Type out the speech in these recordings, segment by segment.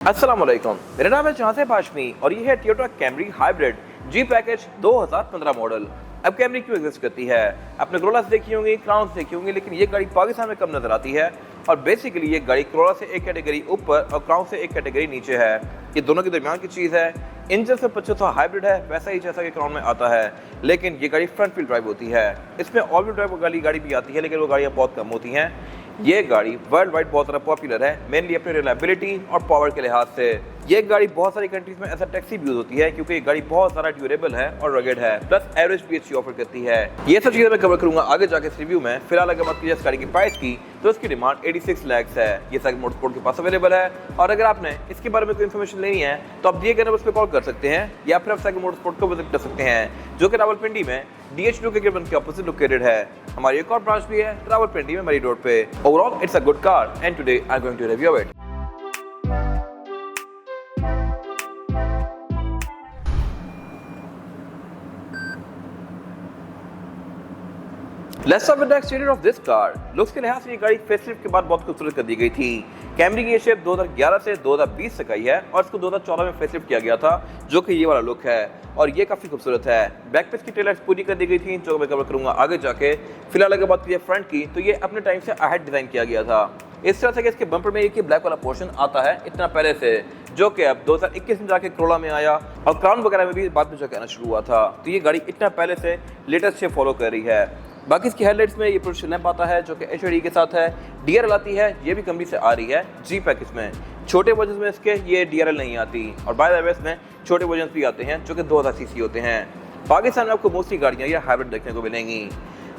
अस्सलाम वालेकुम, मेरा नाम है जहांसेब हाशमी और ये है टोयोटा कैमरी हाइब्रिड जी पैकेज 2015 मॉडल। अब कैमरी क्यों एग्जिस्ट करती है? आपने कोरोला देखी होंगी, क्राउन देखी होंगी, लेकिन ये गाड़ी पाकिस्तान में कम नजर आती है और बेसिकली ये गाड़ी कोरोला से एक कैटेगरी ऊपर और क्राउन से एक कैटेगरी नीचे है। ये दोनों के दरमियान की चीज़ है। इंजन से 75 हाइब्रिड है, वैसा ही जैसा कि क्राउन में आता है, लेकिन ये गाड़ी फ्रंट व्हील ड्राइव होती है। इसमें ऑल व्हील ड्राइव वाली गाड़ी भी आती है, लेकिन वो गाड़ियाँ बहुत कम होती हैं। ये गाड़ी वर्ल्ड वाइड बहुत ज़्यादा पॉपुलर है, मेनली अपनी रिलायबिलिटी और पावर के लिहाज से। ये गाड़ी बहुत सारी कंट्रीज में एज अ टैक्सी भी यूज होती है, क्योंकि ये गाड़ी बहुत ज़्यादा ड्यूरेबल है और रगेड है, प्लस एवरेज पीएचसी ऑफर करती है। ये सब चीज़ें मैं कवर करूंगा आगे जाके इस रिव्यू में। फिलहाल अगर बात की इस गाड़ी की प्राइस की, तो इसकी डिमांड 86 लाख है। ये सेगमेंट मोटरस्पोर्ट के पास अवेलेबल है, और अगर आपने इसके बारे में कोई इन्फॉर्मेशन लेनी है तो आप दिए गए नंबर पर कॉल कर सकते हैं, या फिर आप सेगमेंट मोटरस्पोर्ट को विजिट कर सकते हैं, जो कि रावलपिंडी में DH2 के केबल के ऑपोजिट लोकेटेड है। हमारी एक और ब्रांच भी है रावलपिंडी में, मरी रोड पे। Overall it's a good car and today I am going to review it. Let's start with the exterior of this car. Looks के लिहाज से ये गाड़ी फेसलिफ्ट के बाद बहुत खूबसूरत कर दी गई थी। कैमरी की ये शेप 2011 से 2020 तक आई है और इसको 2014 में फेसलिफ्ट किया गया था, जो कि ये वाला लुक है, और ये काफ़ी खूबसूरत है। बैक पेज की टेल लाइट्स पूरी कर दी गई थी, जो मैं कवर करूंगा आगे जाके। फिलहाल अगर बात की फ्रंट की, तो ये अपने टाइम से अहेड डिज़ाइन किया गया था। इस तरह से कि इसके बम्पर में एक ब्लैक वाला पोर्शन आता है इतना पहले से, जो कि अब 2021 में जाके कोरोला में आया और क्राउन वगैरह में भी बाद में जाके आना शुरू हुआ था। तो ये गाड़ी इतना पहले से लेटेस्ट शेप फॉलो कर रही है। बाकी इसकी हेडलाइट्स में ये प्रोजेक्शन लैंप आता है, जो कि HID के साथ है। DRL आती है, ये भी कंपनी से आ रही है जी पैकेज में। छोटे वर्जन में इसके ये DRL नहीं आती, और बाय द वे में छोटे वर्जन भी आते हैं जो कि 2000 सीसी होते हैं। पाकिस्तान में आपको मोस्टली गाड़ियाँ ये हाइब्रिड देखने को मिलेंगी।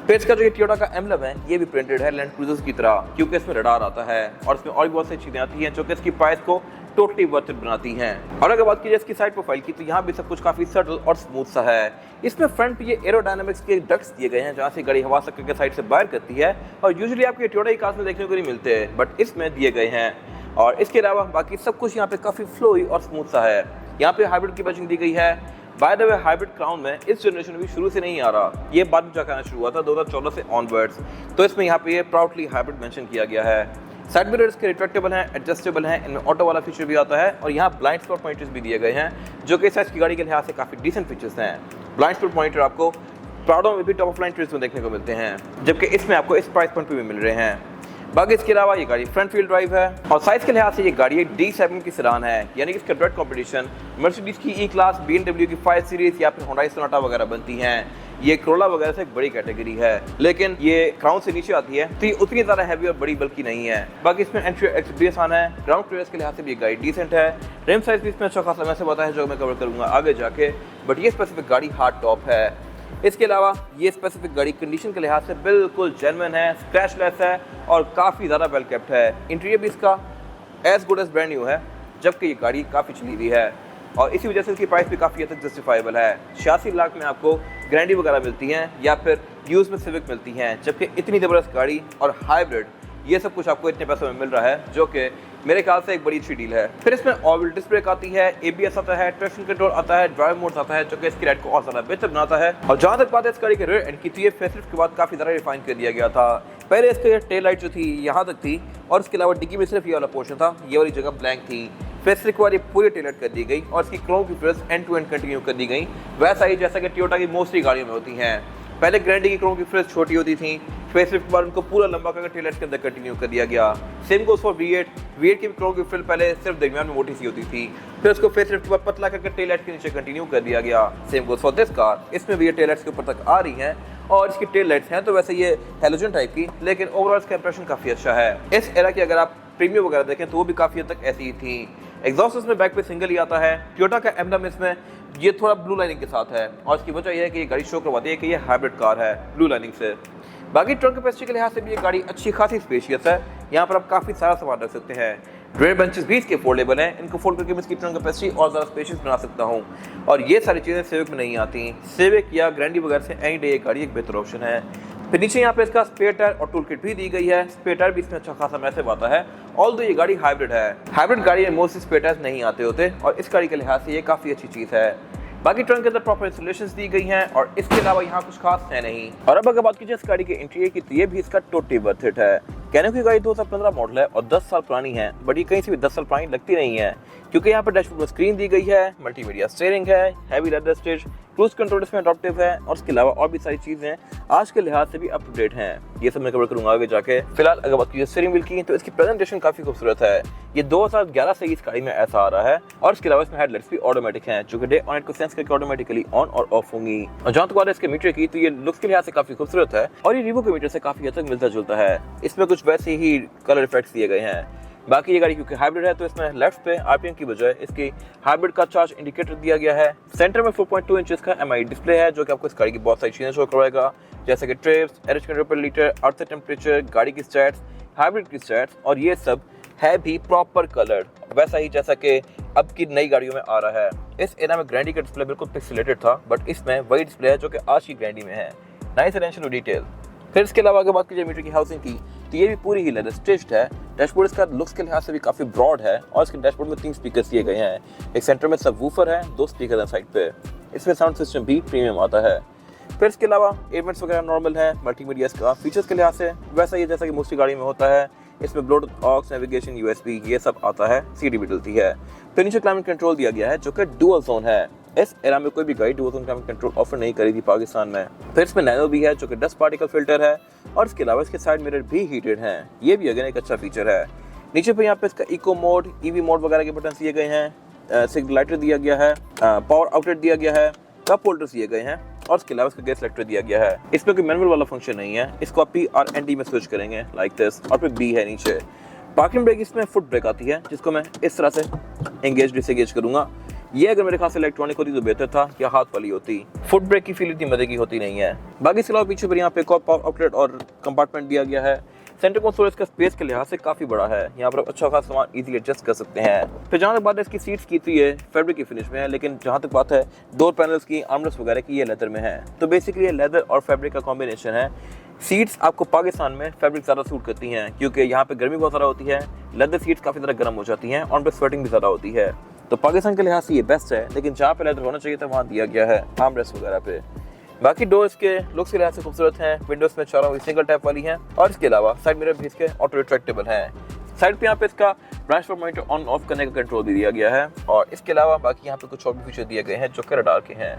फिर इसका जो ये टोयोटा का एम्बलम है, ये भी प्रिंटेड है लैंड क्रूजर्स की तरह, क्योंकि इसमें रडार आता है, और इसमें और भी बहुत सी चीज़ें आती हैं जो कि इसकी प्राइस को टोटली वर्थ इट बनाती हैं। और अगर बात की जाए इसकी साइड प्रोफाइल की, तो यहाँ भी सब कुछ काफ़ी सटल और स्मूथ सा है। इसमें फ्रंट पे ये एरोडायनामिक्स के डक्ट्स दिए गए हैं, जहाँ से गाड़ी हवा सक्कर के साइड से बाहर करती है, और यूजुअली आपके टोयोटा कार्स में देखने को नहीं मिलते हैं, बट इसमें दिए गए हैं। और इसके अलावा बाकी सब कुछ यहाँ पे काफ़ी फ्लोई और स्मूथ सा है। यहाँ पे हाइब्रिड की बचिंग दी गई है। By the way hybrid crown में इस जनरेशन में भी शुरू से नहीं आ रहा, ये बाद में जाकर आना शुरू हुआ था 2014 से ऑनवर्ड्स। तो इसमें यहाँ पे ये प्राउडली हाइब्रिड मेंशन किया गया है। साइड मिरर्स के रिट्रैक्टेबल हैं, एडजस्टेबल हैं, इनमें ऑटो वाला फीचर भी आता है, और यहाँ ब्लाइंड स्पॉट पॉइंटर्स भी दिए गए हैं, जो कि इस साइज की गाड़ी के लिहाज से काफ़ी डिसेंट फीचर्स हैं। ब्लाइंड स्पॉट पॉइंटर आपको प्राडो में भी टॉप ऑफ लाइन ट्रीज में देखने को मिलते हैं, जबकि इसमें आपको इस प्राइस पॉइंट पे भी मिल रहे हैं। बाकी इसके अलावा ये गाड़ी फ्रंट व्हील ड्राइव है, और साइज के लिहाज से ये गाड़ी एक D7 की सेडान है, यानी कि इसका डायरेक्ट कंपटीशन मर्सिडीज की E क्लास, BMW की 5 सीरीज या फिर होंडा सोनाटा वगैरह बनती हैं। ये कोरोला वगैरह से एक बड़ी कैटेगरी है, लेकिन ये क्राउन से नीचे आती है, तो ये उतनी ज़्यादा हैवी और बड़ी बल्कि नहीं है। बाकी इसमें एंट्री एक्सपीरियंस आना है। ग्राउंड क्लियरेंस के लिहाज से भी ये गाड़ी डिसेंट है। रिम साइज भी इसमें अच्छा खासा वैसे बताया है, जो मैं कवर करूँगा आगे जाके, बट ये स्पेसिफिक गाड़ी हार्ड टॉप है। इसके अलावा ये स्पेसिफिक गाड़ी कंडीशन के लिहाज से बिल्कुल जेन्युइन है, स्क्रैचलेस है, और काफ़ी ज़्यादा वेल केप्ट है। इंटीरियर भी इसका as good as brand new है, जबकि ये गाड़ी काफ़ी चली हुई है, और इसी वजह से इसकी प्राइस भी काफ़ी हद तक जस्टिफाइबल है। 86 लाख में आपको ग्रैंडी वगैरह मिलती हैं, या फिर यूज़ में सिविक मिलती हैं, जबकि इतनी ज़बरदस्त गाड़ी और हाइब्रिड ये सब कुछ आपको इतने पैसों में मिल रहा है, जो कि मेरे ख्याल से एक बड़ी अच्छी डील है। फिर इसमें ऑल व्हील डिस्क ब्रेक आती है, ABS आता है, ट्रैक्शन कंट्रोल आता है, ड्राइव मोड आता है, जो कि इसकी राइड को और ज़्यादा बेहतर बनाता है। और जहाँ तक बात है इस गाड़ी के रेयर एंड की, तो ये फेसलिफ्ट के बाद काफ़ी ज़्यादा रिफाइन कर दिया गया था। पहले इसके टेल लाइट जो थी यहाँ तक थी, और इसके अलावा डिग्गी में सिर्फ ये वाला पोर्शन था, ये वाली जगह ब्लैंक थी। फेसलिफ्ट के बाद ये पूरी टेल लाइट कर दी गई, और इसकी क्रोम की फिल्स एंड टू एंड कंटिन्यू कर दी गई, वैसा ही जैसा कि टोयोटा की मोस्टली गाड़ियों में होती हैं। पहले ग्रैंडी की क्रोम की फिल्स छोटी होती थी, फेसलिफ्ट के बाद उनको पूरा लंबा करके टेल लाइट के अंदर कंटिन्यू कर दिया गया। सेम गोस फॉर V8 की भी क्रोम की फिल पहले सिर्फ दरमियान में मोटी सी होती थी, फिर उसको फेसलिफ्ट के बाद पतला करके टेल लाइट के नीचे कंटिन्यू कर दिया गया। Same goes for this car, इसमें भी ये टेल लाइट्स के ऊपर तक आ रही हैं, और इसकी टेल लाइट्स हैं तो वैसे ये हेलोजन टाइप की, लेकिन ओवरऑल इसका इंप्रेशन काफ़ी अच्छा है। इस एरा की अगर आप प्रीमियम वगैरह देखें तो वो भी काफ़ी हद तक ऐसी ही थी। एग्जॉस्ट इसमें बैक पे सिंगल ही आता है। टोयोटा का एम्बलम इसमें ये थोड़ा ब्लू लाइनिंग के साथ है, और इसकी वजह यह है कि ये गाड़ी शो करवाती है कि ये हाइब्रिड कार है ब्लू लाइनिंग से। बाकी ट्रंक कैपेसिटी के लिहाज से भी ये गाड़ी अच्छी खासी स्पेशियस है, यहाँ पर आप काफ़ी सारा सामान रख सकते हैं। ड्रेयर बेंचेस भी इसके फोल्डेबल हैं, इनको फोल्ड करके मैं इसकी ट्रंक कैपेसिटी और ज़्यादा स्पेशियस बना सकता हूँ, और ये सारी चीज़ें सिविक में नहीं आती। सिविक या ग्रैंडी वगैरह से एनी डे ये गाड़ी एक बेहतर ऑप्शन है। फिर नीचे यहाँ पे इसका स्पेयर टायर और टूल किट भी दी गई है। स्पेयर टायर भी इसमें अच्छा खासा मैसेव आता है, ऑल्दो ये गाड़ी हाइब्रिड है। हाइब्रिड गाड़ी में मोस्टली स्पेयर टायर्स नहीं आते होते, और इस गाड़ी के लिहाज से ये काफ़ी अच्छी चीज़ है। बाकी ट्रंक के अंदर प्रॉपर इंस्टॉलेशंस दी गई हैं, और इसके अलावा यहाँ कुछ खास है नहीं। और अब अगर बात कीजिए इस गाड़ी के इंटीरियर की, तो ये भी इसका टोटली वर्थ इट है। कहने को ये गाड़ी 2015 मॉडल है और 10 साल पुरानी है, बट ये कहीं से भी 10 साल पुरानी लगती नहीं है, क्योंकि यहाँ पर डैशबोर्ड में स्क्रीन दी गई है, मल्टीमीडिया स्टीयरिंग है, heavy leather stitch, cruise control इसमें अडॉप्टिव है और इसके अलावा और भी सारी चीजें आज के लिहाज से भी अप टू डेट हैं। ये सब मैं कवर करूंगा आगे जाके। फिलहाल अगर बात कीजिए स्टीयरिंग व्हील की, तो इसकी प्रेजेंटेशन काफी खूबसूरत है। ये 2011 से इस गाड़ी में ऐसा आ रहा है और इसके अलावा इसमें हेडलाइट्स भी ऑटोमेटिक हैं, जो कि डे ऑन नाइट को सेंस करके ऑटोमेटिकली ऑन और ऑफ होंगी। और जहां तक बात है इसके मीटर की, तो ये लुक्स के लिहाज से काफी खूबसूरत है और ये रीवो के मीटर से काफी हद तक मिलता जुलता है। इसमें कुछ वैसे ही कलर इफेक्ट्स दिए गए हैं। बाकी ये गाड़ी क्योंकि हाइब्रिड है, तो इसमें लेफ्ट पे आरपीएम की बजाय इसकी हाइब्रिड का चार्ज इंडिकेटर दिया गया है। सेंटर में 4.2 इंचेस का एमआई डिस्प्ले है, जो कि आपको इस गाड़ी की बहुत सारी चीजें शो करवाएगा, जैसे कि ट्रिप्स, एवरेज किलोमीटर पर लीटर, अर्थ टेम्परेचर, गाड़ी की स्टैट्स, हाइब्रिड की स्टैट्स, और ये सब है भी प्रॉपर कलर, वैसा ही जैसा कि अब की नई गाड़ियों में आ रहा है। इस एरा में ग्रैंडी का डिस्प्ले बिल्कुल पिक्सेलेटेड था, बट इसमें वही डिस्प्ले है जो कि आज की ग्रैंडी में है। Nice attention to detail. फिर इसके अलावा अगर बात कीजिए मीटर की हाउसिंग की, तो ये भी पूरी ही लेदर स्टिच्ड है। डैशबोर्ड इसका लुक्स के लिहाज से भी काफी ब्रॉड है और इसके डैशबोर्ड में 3 स्पीकर्स दिए गए हैं। एक सेंटर में सबवूफर है, 2 स्पीकर हैं साइड पे। इसमें साउंड सिस्टम भी प्रीमियम आता है। फिर इसके अलावा एयरवेंट्स वगैरह नॉर्मल है। मल्टीमीडिया का फीचर्स के लिहाज से वैसा ही जैसा कि मोस्टली गाड़ी में होता है। इसमें ब्लूटूथ, ऑक्स, नेविगेशन, यूएसबी ये सब आता है। सीडी भी डलती है। फिर नीचे क्लाइमेट कंट्रोल दिया गया है, जो कि डुअल जोन है। इस एरा में कोई भी गाड़ी dual zone climate control offer नहीं करी थी पाकिस्तान में। फिर इसमें नैनो भी है, जो कि डस्ट पार्टिकल फिल्टर है, और इसके अलावा इसके साइड मिरर भी हीटेड हैं। ये भी अगेन एक अच्छा फीचर है। नीचे पे यहाँ पे इसका इको मोड, ईवी मोड वगैरह के बटन दिए गए हैं। सिग्नल लाइटर दिया गया है, पावर आउटलेट दिया गया है, कप होल्डर्स दिए गए हैं, और इसके अलावा इसका गैस सिलेक्टर दिया गया है। इसमें कोई मैनुअल वाला फंक्शन नहीं है। इसको आप PRND में स्विच करेंगे लाइक दिस, और फिर B है नीचे। पार्किंग ब्रेक इसमें फुट ब्रेक आती है, जिसको मैं इस तरह से एंगेज डिसएंगेज करूंगा। ये अगर मेरे ख्याल से इलेक्ट्रॉनिक होती तो बेहतर था, या हाथ वाली होती। फुट ब्रेक की फील इतनी मजे की होती नहीं है। बाकी इसके अलावा पीछे पर यहाँ पे पावर आउटलेट और कंपार्टमेंट दिया गया है। सेंटर कंसोल इसका स्पेस के लिहाज से काफी बड़ा है। यहाँ पर अच्छा खासा सामान इजीली एडजस्ट कर सकते हैं। फिर जहाँ तक बात है इसकी सीट्स की, तो ये फैब्रिक की फिनिश में है, लेकिन जहाँ तक बात है डोर पैनल्स की, आर्मरेस्ट वगैरह की, ये लेदर में है। तो बेसिकली ये लेदर और फैब्रिक का कॉम्बिनेशन है। सीट्स आपको पाकिस्तान में फैब्रिक ज़्यादा सूट करती हैं, क्योंकि यहाँ पे गर्मी बहुत ज़्यादा होती है। लेदर सीट्स काफ़ी ज़्यादा गर्म हो जाती हैं और उन पर स्वेटिंग भी ज़्यादा होती है। तो पाकिस्तान के लिहाज से ये बेस्ट है, लेकिन जहाँ पे लेदर होना चाहिए था वहाँ दिया गया है आर्मरेस्ट वगैरह पे। बाकी डोर्स के लुक्स के लिहाज से खूबसूरत हैं। विंडोज में चारों सिंगल टैप वाली हैं, और इसके अलावा साइड मिरर भी इसके ऑटो रिट्रैक्टेबल हैं। साइड पे यहाँ पे इसका ब्रांच पर मॉनिटर ऑन ऑफ करने का कंट्रोल भी दिया गया है, और इसके अलावा बाकी यहाँ पे कुछ और भी फीचर दिए गए हैं जो कि रडार के हैं।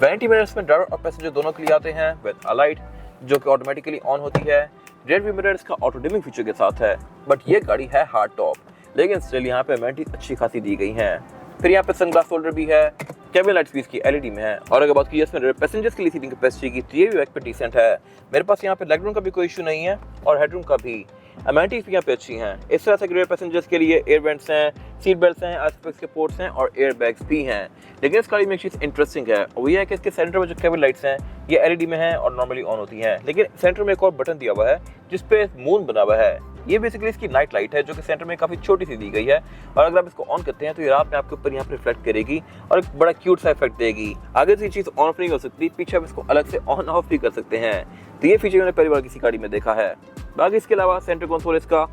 वैनिटी मिरर्स में ड्राइवर और पैसेंजर दोनों के लिए आते हैं विद अलाइट, जो कि ऑटोमेटिकली ऑन होती है। रियर व्यू मिरर इसका ऑटो डिमिंग फीचर के साथ है, बट ये गाड़ी है हार्ड टॉप, लेकिन स्टिल यहाँ पे एमेनिटीज अच्छी खासी दी गई हैं। फिर यहाँ पे सनग्लास होल्डर भी है। कैबिन लाइट्स भी इसकी LED में है। और अगर बात की इसमें पैसेंजर्स के लिए सीटिंग कैपेसिटी की, तो ये भी बैक पे डिसेंट है। मेरे पास यहाँ पे लेग रूम का भी कोई इशू नहीं है और हेडरूम का भी। एमेनिटीज भी यहाँ पे अच्छी हैं। इस तरह से रियर पैसेंजर्स के लिए एयर वेंट्स हैं, सीट बेल्ट्स हैं, आइसपैक्स के पोर्ट्स हैं और एयर बैग्स भी हैं। लेकिन इस गाड़ी में एक चीज़ इंटरेस्टिंग है, वो ये है कि इसके सेंटर में जो कैबिन लाइट्स हैं ये LED में हैं और नॉर्मली ऑन होती हैं, लेकिन सेंटर में एक और बटन दिया हुआ है जिसपे मून बना हुआ है। ये बेसिकली इसकी नाइट लाइट है, जो कि सेंटर में काफ़ी छोटी सी दी गई है, और अगर आप इसको ऑन करते हैं तो ये रात में आपके ऊपर यहाँ पर रिफ्लेक्ट करेगी और एक बड़ा क्यूट सा इफेक्ट देगी। आगे से ये चीज़ ऑन ऑफ नहीं हो सकती, पीछे आप इसको अलग से ऑन ऑफ भी कर सकते हैं। तो ये फीचर मैंने पहली बार किसी गाड़ी में देखा है। बाकी इसके अलावा सेंटर कंसोल इसका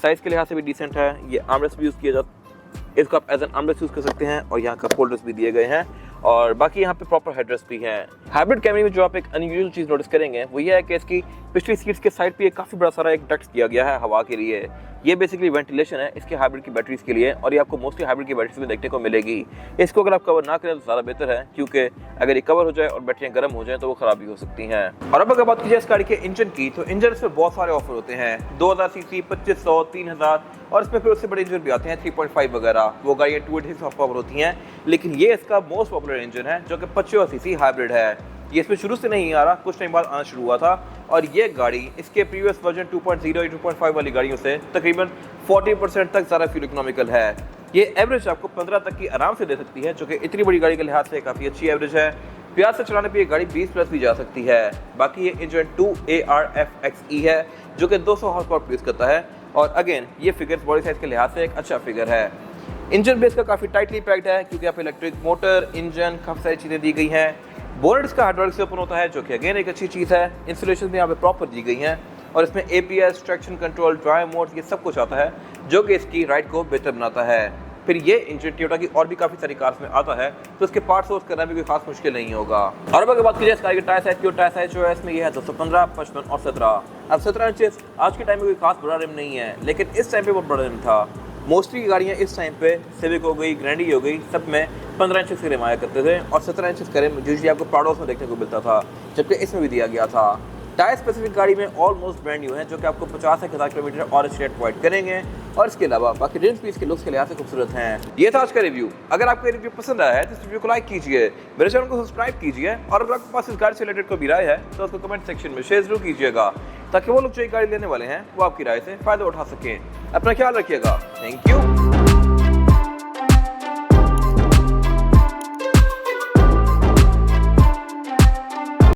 साइज के लिहाज से भी डिसेंट है। ये आर्मरेस्ट भी यूज़ किया जाता है, इसको आप एज एन आर्मरेस्ट यूज़ कर सकते हैं, और यहाँ कप होल्डर्स भी दिए गए हैं, और बाकी यहाँ पे प्रॉपर हेडरेस्ट भी हैं। हाइब्रिड कैमरे में जो आप एक अनयूजुअल चीज़ नोटिस करेंगे वो ये है कि इसकी पिछली सीट्स के साइड पे काफ़ी बड़ा सारा एक डक्ट दिया गया है हवा के लिए। ये बेसिकली वेंटिलेशन है इसके हाइब्रिड की बैटरीज के लिए, और ये आपको मोस्टली हाइब्रिड की बैटरीज में देखने को मिलेगी। इसको अगर आप कवर ना करें तो ज़्यादा बेहतर है, क्योंकि अगर ये कवर हो जाए और बैटरियाँ गर्म हो जाए तो वो खराब भी हो सकती हैं। और अब अगर बात कीजिए इस गाड़ी के इंजन की, तो इंजन इसमें बहुत सारे ऑफर होते हैं। 2000 सीसी, 2500, 3000, और इसमें फिर उससे बड़े इंजन भी आते हैं 3.5 वगैरह। वो गाड़ियाँ 286 पावर होती हैं, लेकिन ये इसका मोस्ट पॉपुलर इंजन है, जो कि 25 सीसी हाइब्रिड है। ये इसमें शुरू से नहीं आ रहा, कुछ टाइम बाद आना शुरू हुआ था, और ये गाड़ी इसके प्रीवियस वर्जन 2.0 या 2.5 वाली गाड़ियों से तकरीबन 40% तक ज़्यादा फ्यूल इकोनॉमिकल है। ये एवरेज आपको 15 तक की आराम से दे सकती है, जो कि इतनी बड़ी गाड़ी के लिहाज से काफ़ी अच्छी एवरेज है। प्यार से चलाने पे ये गाड़ी 20+ भी जा सकती है। बाकी ये इंजन 2ARFXE है, जो कि 200 हॉर्स पावर प्रोड्यूस करता है, और अगेन ये फिगर बॉडी साइज के लिहाज से एक अच्छा फिगर है। इंजन बेस का काफ़ी टाइटली पैक्ड है, क्योंकि यहाँ पे इलेक्ट्रिक मोटर, इंजन, काफ़ी सारी चीज़ें दी गई हैं। बोनेट इसका हाइड्रोलिक से ओपन होता है, जो कि अगेन एक अच्छी चीज़ है। इंस्टॉलेशन भी यहाँ पे प्रॉपर दी गई हैं, और इसमें ABS, traction control, drive mode, ये सब कुछ आता है, जो कि इसकी राइड को बेहतर बनाता है। फिर ये इंजन टोयोटा की और भी काफ़ी सारी कार्स में आता है, तो इसके पार्ट सोर्स करना भी कोई खास मुश्किल नहीं होगा। और अब अगर बात कीजिए इस कार की टायर साइज की, टायर साइज जो है इसमें ये है 215, 55 और 17। अब 17 इंचेस आज के टाइम में कोई खास बड़ा रिम नहीं है, लेकिन इस टाइम पे बहुत बड़ा रिम था। मोस्टली गाड़ियाँ इस टाइम पे सिविक हो गई, ग्रैंडी हो गई, सब में 15 इंचेस के रिम आया करते थे और 17 इंचेस का रिम यूजुअली आपको प्राडोस में देखने को मिलता था, जबकि इसमें भी दिया गया था। टायर स्पेसिफिक गाड़ी में ऑलमोस्ट ब्रांड न्यू है, जो कि आपको 50 से 1000 किलोमीटर और रेट प्रोवाइड करेंगे। और इसके अलावा बाकी रिम्स भी इसके लुक्स के लिहाज से खूबसूरत हैं। ये था आज का रिव्यू। अगर आपको ये रिव्यू पसंद आया है तो इस वीडियो को लाइक कीजिए, मेरे चैनल को सब्सक्राइब कीजिए, और अगर आपके पास इस गाड़ी से रिलेटेड कोई भी राय है तो उसको कमेंट सेक्शन में शेयर जरूर कीजिएगा, ताकि वो लोग जो ये गाड़ी लेने वाले हैं वो आपकी राय से फायदा उठा सकें। अपना ख्याल रखिएगा। Thank you.